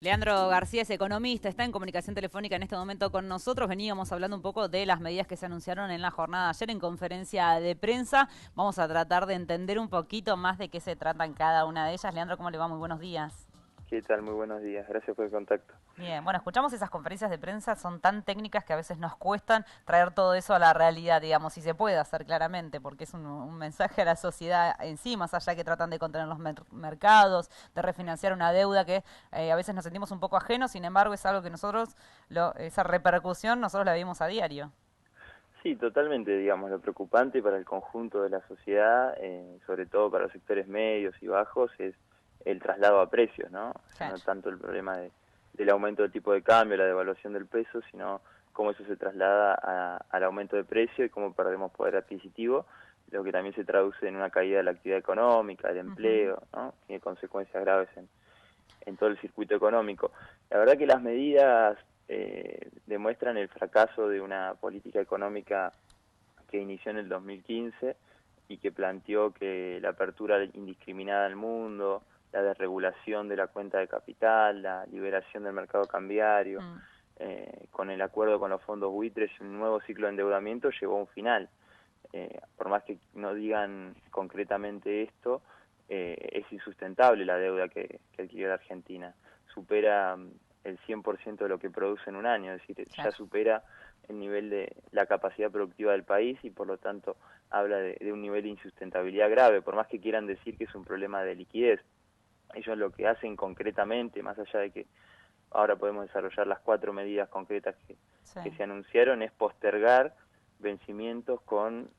Leandro García es economista, está en comunicación telefónica en este momento con nosotros. Veníamos hablando un poco de las medidas que se anunciaron en la jornada de ayer en conferencia de prensa. Vamos a tratar de entender un poquito más de qué se tratan cada una de ellas. Leandro, ¿cómo le va? Muy buenos días. ¿Qué tal? Muy buenos días. Gracias por el contacto. Bien, bueno, escuchamos esas conferencias de prensa, son tan técnicas que a veces nos cuestan traer todo eso a la realidad, digamos, si se puede hacer claramente, porque es un mensaje a la sociedad en sí, más allá que tratan de contener los mercados, de refinanciar una deuda que a veces nos sentimos un poco ajenos, sin embargo es algo que nosotros, esa repercusión, nosotros la vimos a diario. Sí, totalmente, digamos, lo preocupante para el conjunto de la sociedad, sobre todo para los sectores medios y bajos, es el traslado a precios, ¿no? O sea, no Claro. tanto el problema del aumento del tipo de cambio, la devaluación del peso, sino cómo eso se traslada al aumento de precio y cómo perdemos poder adquisitivo, lo que también se traduce en una caída de la actividad económica, del Ujú. empleo, ¿no? Tiene consecuencias graves en todo el circuito económico. La verdad que las medidas demuestran el fracaso de una política económica que inició en el 2015 y que planteó que la apertura indiscriminada al mundo, la desregulación de la cuenta de capital, la liberación del mercado cambiario, Mm. con el acuerdo con los fondos buitres y un nuevo ciclo de endeudamiento llevó a un final. Por más que no digan concretamente esto, es insustentable la deuda que adquirió la Argentina. Supera el 100% de lo que produce en un año, es decir, ya Claro. supera el nivel de la capacidad productiva del país y por lo tanto habla de un nivel de insustentabilidad grave, por más que quieran decir que es un problema de liquidez. Ellos lo que hacen concretamente, más allá de que ahora podemos desarrollar las 4 medidas concretas Sí. que se anunciaron, es postergar vencimientos con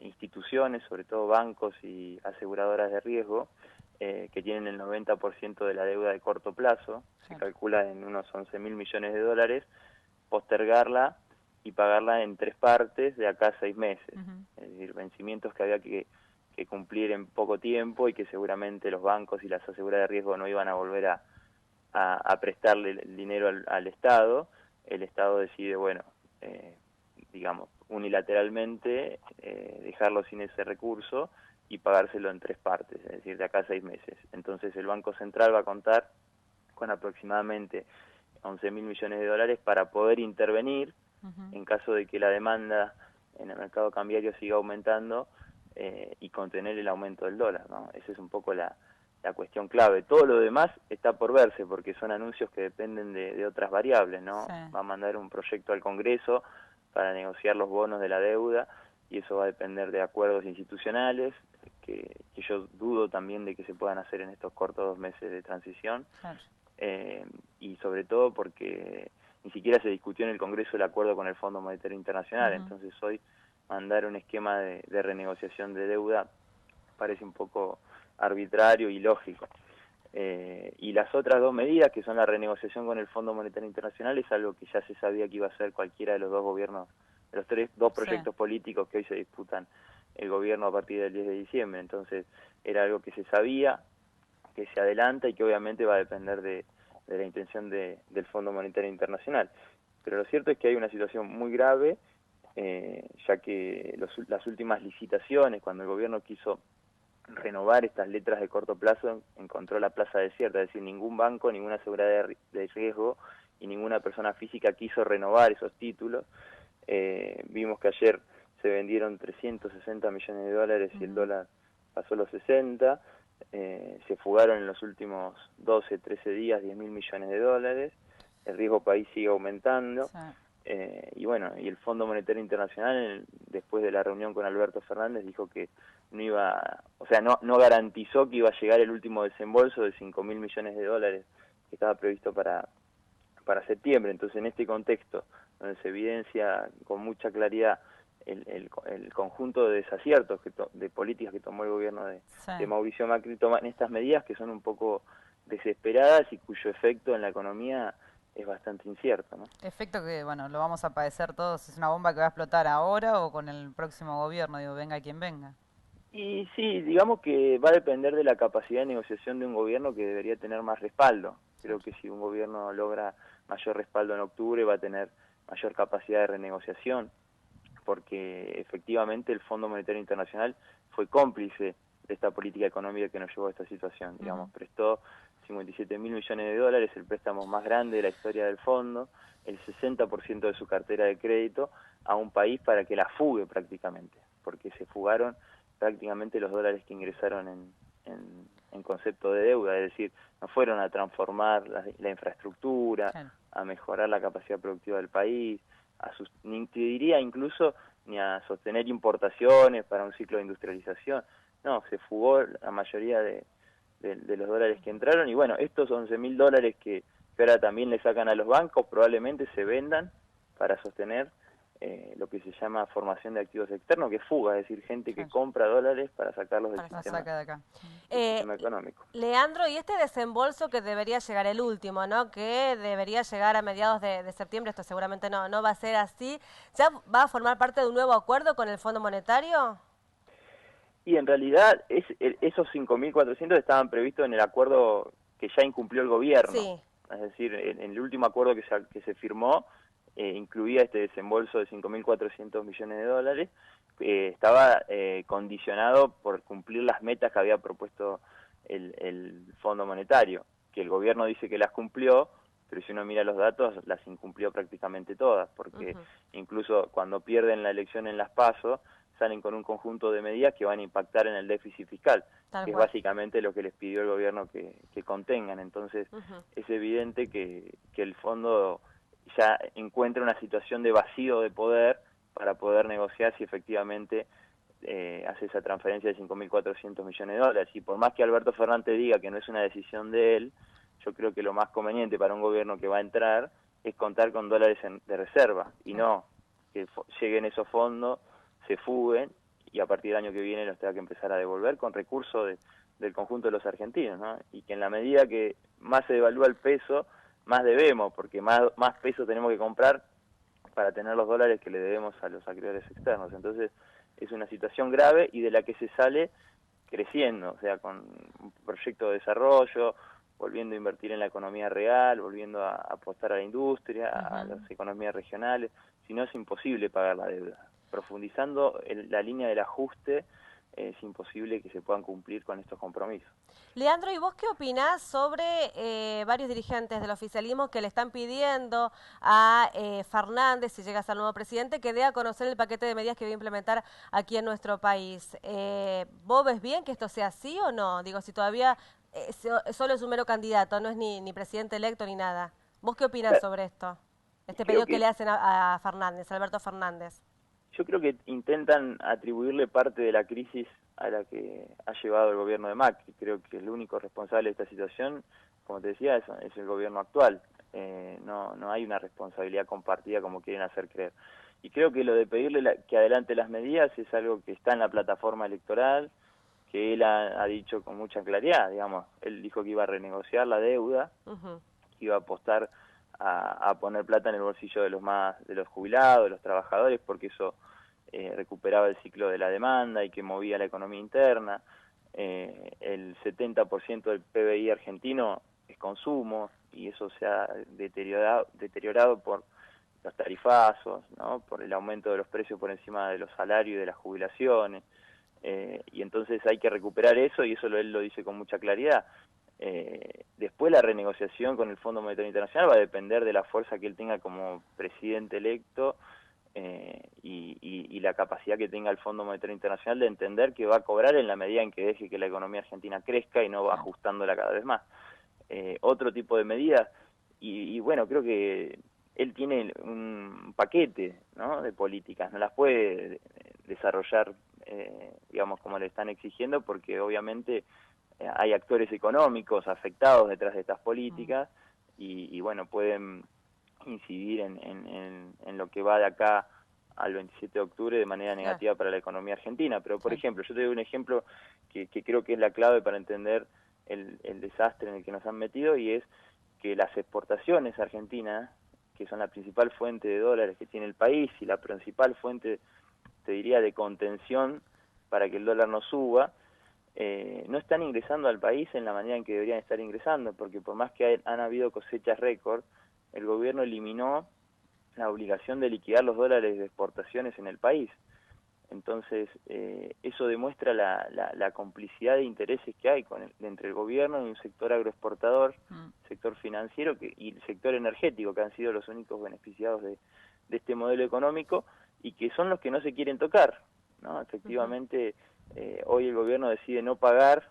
instituciones, sobre todo bancos y aseguradoras de riesgo, que tienen el 90% de la deuda de corto plazo, se Claro. calcula en unos 11.000 millones de dólares, postergarla y pagarla en 3 partes de acá a 6 meses. Ujú. Es decir, vencimientos que había que cumplir en poco tiempo y que seguramente los bancos y las aseguradoras de riesgo no iban a volver a prestarle el dinero al Estado. El Estado decide, bueno, eh, digamos, unilateralmente dejarlo sin ese recurso y pagárselo en 3 partes, es decir, de acá a 6 meses. Entonces el Banco Central va a contar con aproximadamente 11.000 millones de dólares para poder intervenir Ujú. en caso de que la demanda en el mercado cambiario siga aumentando y contener el aumento del dólar, ¿no? Esa es un poco la cuestión clave. Todo lo demás está por verse porque son anuncios que dependen de otras variables, ¿no? Sí. Va a mandar un proyecto al Congreso para negociar los bonos de la deuda y eso va a depender de acuerdos institucionales que yo dudo también de que se puedan hacer en estos cortos 2 meses de transición Claro. y sobre todo porque ni siquiera se discutió en el Congreso el acuerdo con el Fondo Monetario Internacional, Ujú. entonces hoy mandar un esquema de renegociación de deuda parece un poco arbitrario y lógico. Y las otras 2 medidas, que son la renegociación con el Fondo Monetario Internacional, es algo que ya se sabía que iba a hacer cualquiera de los dos gobiernos, de los dos Sí. proyectos políticos que hoy se disputan el gobierno a partir del 10 de diciembre. Entonces era algo que se sabía, que se adelanta y que obviamente va a depender de la intención del Fondo Monetario Internacional. Pero lo cierto es que hay una situación muy grave, ya que las últimas licitaciones, cuando el gobierno quiso renovar estas letras de corto plazo, encontró la plaza desierta, es decir, ningún banco, ninguna aseguradora de riesgo y ninguna persona física quiso renovar esos títulos. Vimos que ayer se vendieron 360 millones de dólares y el Ujú. dólar pasó los 60. Se fugaron en los últimos 12, 13 días 10.000 millones de dólares. El riesgo país sigue aumentando. Sí. Y bueno, y el Fondo Monetario Internacional, después de la reunión con Alberto Fernández, dijo que no iba, o sea, no garantizó que iba a llegar el último desembolso de 5.000 millones de dólares que estaba previsto para septiembre. Entonces, en este contexto, donde se evidencia con mucha claridad el conjunto de desaciertos de políticas que tomó el gobierno Sí. de Mauricio Macri, toman estas medidas que son un poco desesperadas y cuyo efecto en la economía es bastante incierto, ¿no? Efecto que, bueno, lo vamos a padecer todos. ¿Es una bomba que va a explotar ahora o con el próximo gobierno? Digo, venga quien venga. Y sí, digamos que va a depender de la capacidad de negociación de un gobierno que debería tener más respaldo. Creo Claro. que si un gobierno logra mayor respaldo en octubre va a tener mayor capacidad de renegociación, porque efectivamente el Fondo Monetario Internacional fue cómplice de esta política económica que nos llevó a esta situación. Ujú. Digamos, prestó 57.000 millones de dólares, el préstamo más grande de la historia del fondo, el 60% de su cartera de crédito a un país para que la fugue prácticamente, porque se fugaron prácticamente los dólares que ingresaron en concepto de deuda, es decir, no fueron a transformar la infraestructura, Claro. a mejorar la capacidad productiva del país, ni te diría incluso ni a sostener importaciones para un ciclo de industrialización. No, se fugó la mayoría de los dólares que entraron, y bueno, estos 11.000 dólares que ahora también le sacan a los bancos probablemente se vendan para sostener lo que se llama formación de activos externos, que es fuga, es decir, gente que Claro. compra dólares para sacarlos del La sistema, saca de acá. sistema económico. Leandro, y este desembolso que debería llegar, el último, ¿no? Que debería llegar a mediados de septiembre, esto seguramente no va a ser así, ¿ya va a formar parte de un nuevo acuerdo con el Fondo Monetario? Y en realidad esos 5.400 estaban previstos en el acuerdo que ya incumplió el gobierno. Sí. Es decir, en el último acuerdo que se firmó, incluía este desembolso de 5.400 millones de dólares, estaba condicionado por cumplir las metas que había propuesto el Fondo Monetario, que el gobierno dice que las cumplió, pero si uno mira los datos, las incumplió prácticamente todas, porque incluso cuando pierden la elección en las PASO, salen con un conjunto de medidas que van a impactar en el déficit fiscal, Tal que es cual. básicamente lo que les pidió el gobierno que contengan. Entonces, es evidente que el fondo ya encuentra una situación de vacío de poder para poder negociar si efectivamente hace esa transferencia de 5.400 millones de dólares. Y por más que Alberto Fernández diga que no es una decisión de él, yo creo que lo más conveniente para un gobierno que va a entrar es contar con dólares de reserva, y no que lleguen esos fondos, se fuguen, y a partir del año que viene los tenga que empezar a devolver con recursos del conjunto de los argentinos, ¿no? Y que en la medida que más se devalúa el peso, más debemos, porque más peso tenemos que comprar para tener los dólares que le debemos a los acreedores externos. Entonces es una situación grave y de la que se sale creciendo, o sea, con un proyecto de desarrollo, volviendo a invertir en la economía real, volviendo a apostar a la industria, a las economías regionales. Si no, es imposible pagar la deuda. Profundizando la línea del ajuste, es imposible que se puedan cumplir con estos compromisos. Leandro, ¿y vos qué opinás sobre varios dirigentes del oficialismo que le están pidiendo a Fernández, si llega a ser el nuevo presidente, que dé a conocer el paquete de medidas que va a implementar aquí en nuestro país? ¿Vos ves bien que esto sea así o no? Digo, si todavía solo es un mero candidato, no es ni presidente electo ni nada. ¿Vos qué opinás sobre esto? Este pedido que le hacen a Fernández, a Alberto Fernández. Yo creo que intentan atribuirle parte de la crisis a la que ha llevado el gobierno de Macri. Creo que el único responsable de esta situación, como te decía, es el gobierno actual. No hay una responsabilidad compartida como quieren hacer creer. Y creo que lo de pedirle que adelante las medidas es algo que está en la plataforma electoral, que él ha dicho con mucha claridad, digamos. Él dijo que iba a renegociar la deuda, que iba a apostar a poner plata en el bolsillo de los jubilados, de los trabajadores, porque eso recuperaba el ciclo de la demanda y que movía la economía interna. El 70% del PBI argentino es consumo, y eso se ha deteriorado por los tarifazos, ¿no? Por el aumento de los precios por encima de los salarios y de las jubilaciones. Y entonces hay que recuperar eso, y eso él lo dice con mucha claridad. Después la renegociación con el Fondo Monetario Internacional va a depender de la fuerza que él tenga como presidente electo, y la capacidad que tenga el Fondo Monetario Internacional de entender que va a cobrar en la medida en que deje que la economía argentina crezca y no va ajustándola cada vez más. Otro tipo de medidas, y bueno, creo que él tiene un paquete, ¿no?, de políticas, no las puede desarrollar digamos como le están exigiendo, porque obviamente hay actores económicos afectados detrás de estas políticas, y bueno, pueden incidir en lo que va de acá al 27 de octubre de manera negativa para la economía argentina. Pero, por ejemplo, yo te doy un ejemplo que creo que es la clave para entender el desastre en el que nos han metido, y es que las exportaciones argentinas, que son la principal fuente de dólares que tiene el país y la principal fuente, te diría, de contención para que el dólar no suba, no están ingresando al país en la manera en que deberían estar ingresando, porque por más que han habido cosechas récord, el gobierno eliminó la obligación de liquidar los dólares de exportaciones en el país. Entonces, eso demuestra la complicidad de intereses que hay entre el gobierno y un sector agroexportador, sector financiero y el sector energético, que han sido los únicos beneficiados de este modelo económico y que son los que no se quieren tocar, ¿no? Efectivamente, hoy el gobierno decide no pagar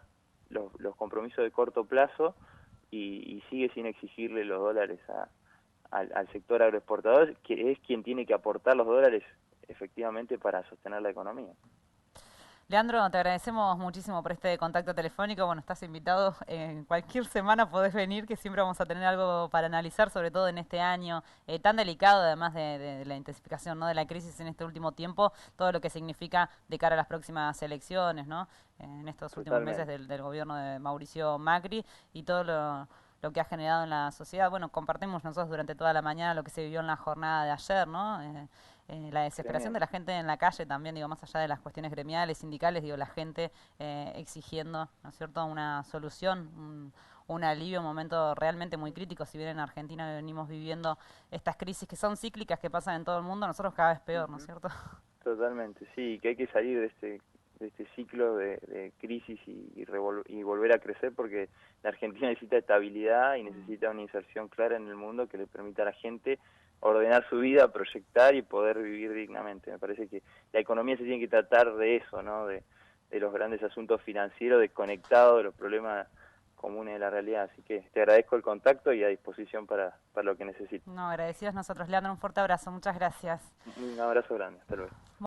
los compromisos de corto plazo y sigue sin exigirle los dólares al sector agroexportador, que es quien tiene que aportar los dólares efectivamente para sostener la economía. Leandro, te agradecemos muchísimo por este contacto telefónico. Bueno, estás invitado en cualquier semana, podés venir, que siempre vamos a tener algo para analizar, sobre todo en este año tan delicado, además de la intensificación, ¿no?, de la crisis en este último tiempo, todo lo que significa de cara a las próximas elecciones, ¿no?, en estos últimos meses del gobierno de Mauricio Macri y todo lo que ha generado en la sociedad. Bueno, compartimos nosotros durante toda la mañana lo que se vivió en la jornada de ayer, ¿no? La desesperación de la gente en la calle también, digo, más allá de las cuestiones gremiales, sindicales, digo, la gente exigiendo, ¿no es cierto?, una solución, un alivio en un momento realmente muy crítico. Si bien en Argentina venimos viviendo estas crisis que son cíclicas, que pasan en todo el mundo, nosotros cada vez peor, ¿no es cierto? Totalmente, sí, que hay que salir de este ciclo de crisis y volver a crecer, porque la Argentina necesita estabilidad y necesita una inserción clara en el mundo que le permita a la gente ordenar su vida, proyectar y poder vivir dignamente. Me parece que la economía se tiene que tratar de eso, ¿no? De los grandes asuntos financieros, desconectados de los problemas comunes de la realidad. Así que te agradezco el contacto y a disposición para lo que necesites. No, agradecidos nosotros. Leandro, un fuerte abrazo. Muchas gracias. Un abrazo grande. Hasta luego.